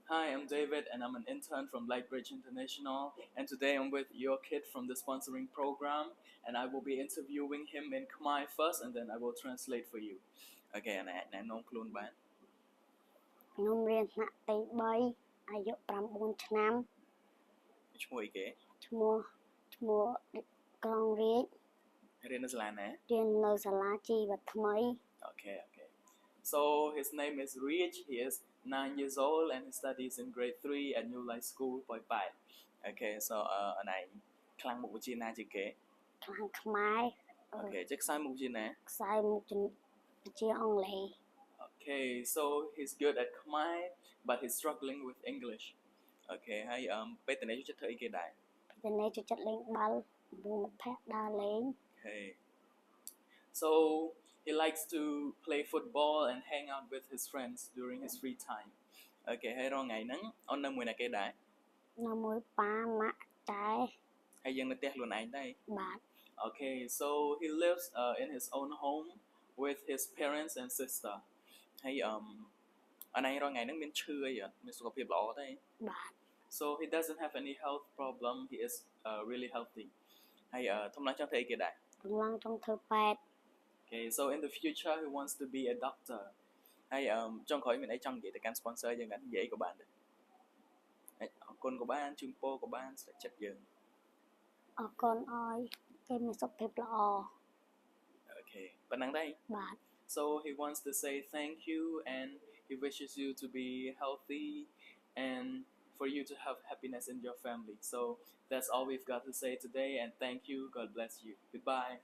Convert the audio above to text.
Hi, I'm David, and I'm an intern from Lightbridge International. And today I'm with your kid from the sponsoring program, and I will be interviewing him in Khmer first, and then I will translate for you. Okay, and I know Klun Ban. ខ្ញុំរៀនថ្នាក់ទី3អាយុ9ឆ្នាំ ឈ្មោះអីគេ ឈ្មោះក្រុងរាជ រៀននៅសាលាណា រៀននៅសាលាជីវថ្មី Okay. So his name is Rich. He is 9 years old, and he studies in grade 3 at New Life School, Poi Pai. Okay, so này ខ្លាំងមុខវិជ្ជាណាជាងគេ ខ្លាំងខ្មែរ Okay, ចេះខ្សែមុខវិជ្ជាណា ខ្សែមុខវិជ្ជាអង់គ្លេស Okay, so he's good at Khmer, but he's struggling with English. Okay, ហើយពេលតនេះជួយធ្វើអីគេដែរ ពីនេះចូលចិត្តលេងបាល់ជាមួយមិត្តភ័ក្តិដើរលេង Okay. So he likes to play football and hang out with his friends during his free time. Okay, ហើយរាល់ថ្ងៃហ្នឹងអូននៅមួយណាគេដែរ នៅមួយប៉ាម៉ាក់តែ ហើយយើងនៅផ្ទះខ្លួនឯងដែរ បាទ Okay, so he lives in his own home with his parents and sister. ហើយអនឯងរាល់ថ្ងៃហ្នឹងមានឈឺអីអត់មានសុខភាពល្អទេ បាទ So he doesn't have any health problem. He is really healthy. ហើយធម្មតាចង់ធ្វើអីគេដែរ កំឡុងចង់ធ្វើពេទ្យ Okay, so in the future he wants to be a doctor. ហើយចុងក្រោយមានអីចង់និយាយទៅកាន់ sponsor យើងគាត់និយាយក៏បានដែរហើយអរគុណក៏បានជូនពរក៏បានស្នាក់ចិត្តយើង អរគុណឲ្យគេមានសុខភាពល្អ Okay ប៉ុណ្ណឹងដែរ បាទ So he wants to say thank you, and he wishes you to be healthy and for you to have happiness in your family. So that's all we've got to say today, and thank you. God bless you. Goodbye.